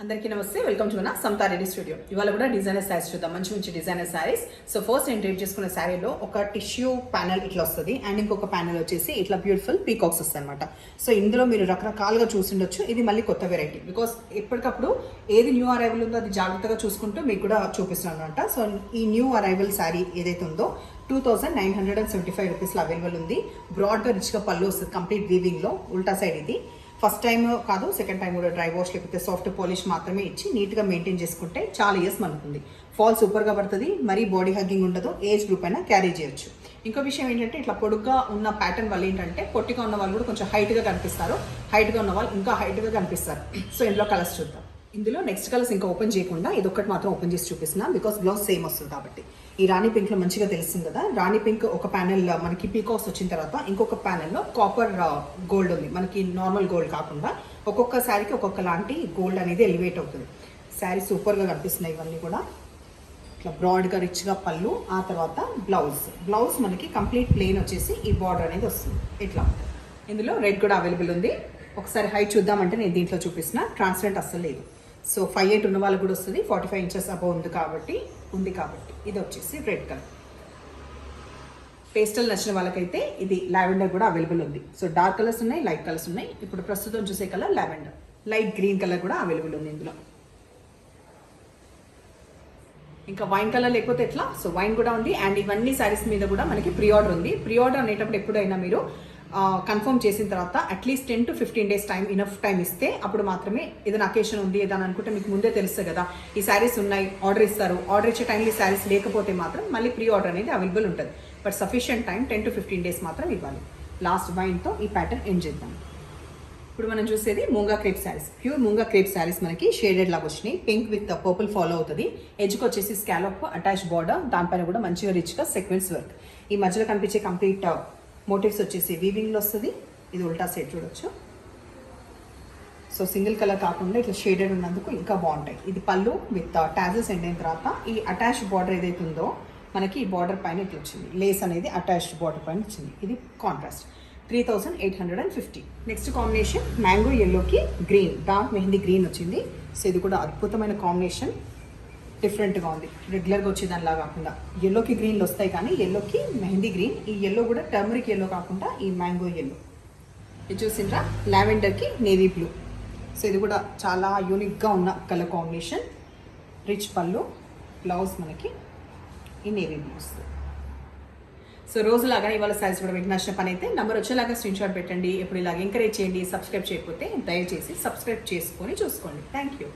అందరికీ నమస్తే, welcome to మన సమతా రెడీ స్టూడియో. ఇవాళ కూడా డిజైనర్ శారీస్ చూద్దాం, మంచి మంచి డిజైనర్ శారీస్. సో ఫస్ట్ నేను ట్రేడ్ చేసుకున్న శారీలో ఒక టిష్యూ ప్యానల్ ఇట్లా వస్తుంది అండ్ ఇంకొక ప్యానల్ వచ్చేసి ఇట్లా బ్యూటిఫుల్ పీకాక్స్ వస్తాయి అనమాట. సో ఇందులో మీరు రకరకాలుగా చూసిండొచ్చు. ఇది మళ్ళీ కొత్త వెరైటీ, బికాస్ ఎప్పటికప్పుడు ఏది న్యూ అరైవల్ ఉందో అది జాగ్రత్తగా చూసుకుంటూ మీకు కూడా చూపిస్తున్నాను అనమాట. సో ఈ న్యూ అరైవల్ శారీ ఏదైతే ఉందో 2975 రూపీస్లో అవైలబుల్ ఉంది. బ్రాడ్గా రిచ్గా పళ్ళు వస్తుంది, కంప్లీట్ వీవింగ్లో. ఉల్టా సైడ్ ఇది ఫస్ట్ టైం కాదు, సెకండ్ టైం కూడా డ్రై వాష్ లేకపోతే సాఫ్ట్ పాలిష్ మాత్రమే ఇచ్చి నీట్గా మెయింటైన్ చేసుకుంటే చాలా ఇయర్స్ మనకుంది. ఫాల్ సూపర్గా పడుతుంది, మరీ బాడీ హగ్గింగ్ ఉండదు, ఏజ్ గ్రూప్ అయినా క్యారీ చేయొచ్చు. ఇంకో విషయం ఏంటంటే ఇట్లా పొడుగ్గా ఉన్న ప్యాటర్న్ వల్ల ఏంటంటే పొట్టిగా ఉన్న వాళ్ళు కూడా కొంచెం హైట్గా కనిపిస్తారు, హైట్గా ఉన్న వాళ్ళు ఇంకా హైట్గా కనిపిస్తారు. సో ఇందులో కలర్స్ చూద్దాం. ఇందులో నెక్స్ట్ కలర్స్ ఇంకా ఓపెన్ చేయకుండా ఇదొక్కటి మాత్రం ఓపెన్ చేసి చూపిస్తున్నా, బికాస్ బ్లౌజ్ సేమ్ వస్తుంది కాబట్టి. ఈ రాణి పింక్లో మంచిగా తెలుస్తుంది కదా. రాణి పింక్ ఒక ప్యానెల్ మనకి పీకాక్స్ వచ్చిన తర్వాత ఇంకొక ప్యానెల్లో కాపర్ గోల్డ్ ఉంది, మనకి నార్మల్ గోల్డ్ కాకుండా. ఒక్కొక్క శారీకి ఒక్కొక్క లాంటి గోల్డ్ అనేది ఎలివేట్ అవుతుంది. శారీ సూపర్గా కనిపిస్తున్నాయి ఇవన్నీ కూడా. ఇట్లా బ్రాడ్గా రిచ్గా పళ్ళు, ఆ తర్వాత బ్లౌజ్ మనకి కంప్లీట్ ప్లెయిన్ వచ్చేసి ఈ బార్డర్ అనేది వస్తుంది ఇట్లా. ఇందులో రెడ్ కూడా అవైలబుల్ ఉంది. ఒకసారి హైట్ చూద్దామంటే నేను దీంట్లో చూపిస్తున్నా, ట్రాన్స్పరెంట్ అస్సలు లేదు. సో 5'8" ఉన్న వాళ్ళకి కూడా వస్తుంది, 45 ఇంచెస్ అబౌవ్ ఉంది కాబట్టి ఇది వచ్చేసి రెడ్ కలర్. పేస్టల్ నచ్చిన వాళ్ళకైతే ఇది లావెండర్ కూడా అవైలబుల్ ఉంది. సో డార్క్ కలర్స్ ఉన్నాయి, లైట్ కలర్స్ ఉన్నాయి. ఇప్పుడు ప్రస్తుతం చూసే colour lavender. Light green colour కూడా అవైలబుల్ ఉంది ఇందులో. ఇంకా వైన్ కలర్ లేకపోతే ఎట్లా, సో వైన్ కూడా ఉంది. అండ్ ఇవన్నీ శారీస్ మీద కూడా మనకి ప్రీ ఆర్డర్ ఉంది. ప్రీ ఆర్డర్ అనేటప్పుడు ఎప్పుడైనా మీరు కన్ఫర్మ్ చేసిన తర్వాత at least 10 to 15 days time, enough time ఇస్తే అప్పుడు మాత్రమే ఏదైనా అకేషన్ ఉంది ఏదైనా అనుకుంటే మీకు ముందే తెలుస్తుంది కదా, ఈ శారీస్ ఉన్నాయి, ఆర్డర్ ఇస్తారు. ఆర్డర్ ఇచ్చే టైంలో ఈ శారీస్ లేకపోతే మాత్రం మళ్ళీ ప్రీ ఆర్డర్ అనేది అవైలబుల్ ఉంటుంది. But sufficient time 10 to 15 days మాత్రం ఇవ్వాలి. లాస్ట్ వైన్తో ఈ ప్యాటర్న్ ఎండ్ చేద్దాం. ఇప్పుడు మనం చూసేది మూంగా crepe saris. Pure మూంగా crepe saris మనకి షేడెడ్ లాగా వచ్చినాయి. పింక్ విత్ పర్పుల్ ఫాలో అవుతుంది. ఎడ్జ్కి వచ్చేసి స్కాలప్ అటాచ్ బార్డర్, దానిపైన కూడా మంచిగా రిచ్గా సీక్వెన్స్ వర్క్. ఈ మధ్యలో కనిపించే కంప్లీట్ మోటివ్స్ వచ్చేసి వీవింగ్లో వస్తుంది. ఇది ఉల్టా సైడ్ చూడొచ్చు. సో సింగిల్ కలర్ కాకుండా ఇట్లా షేడెడ్ ఉన్నందుకు ఇంకా బాగుంటాయి. ఇది పళ్ళు విత్ టాజెస్ ఎండ్ అయిన తర్వాత ఈ అటాచ్ బార్డర్ ఏదైతే ఉందో మనకి ఈ బార్డర్ పైన ఇట్లా వచ్చింది. లేస్ అనేది అటాచ్డ్ బార్డర్ పైన వచ్చింది. ఇది కాంట్రాస్ట్. 3850. నెక్స్ట్ కాంబినేషన్ మ్యాంగో ఎల్లోకి గ్రీన్, డార్క్ మెహందీ గ్రీన్ వచ్చింది. సో ఇది కూడా అద్భుతమైన కాంబినేషన్, డిఫరెంట్గా ఉంది. రెగ్యులర్గా వచ్చేదానిలా కాకుండా ఎల్లోకి గ్రీన్లు వస్తాయి, కానీ ఎల్లోకి మెహందీ గ్రీన్. ఈ ఎల్లో కూడా టర్మరిక్ ఎల్లో కాకుండా ఈ మ్యాంగో ఎల్లో. ఇది చూసిండ్రా, లావెండర్కి నేవీ బ్లూ. సో ఇది కూడా చాలా యూనిక్గా ఉన్న కలర్ కాంబినేషన్. రిచ్ పళ్ళు, బ్లౌజ్ మనకి ఈ నేవీ బ్లూ వస్తుంది. సో రోజులాగా ఇవాళ సైజ్ కూడా మీకు నచ్చిన పని అయితే నెంబర్ వచ్చేలాగా స్క్రీన్ షాట్ పెట్టండి. ఎప్పుడు ఇలాగ ఎంకరేజ్ చేయండి. సబ్స్క్రైబ్ చేయకపోతే దయచేసి సబ్స్క్రైబ్ చేసుకొని చూసుకోండి. Thank you.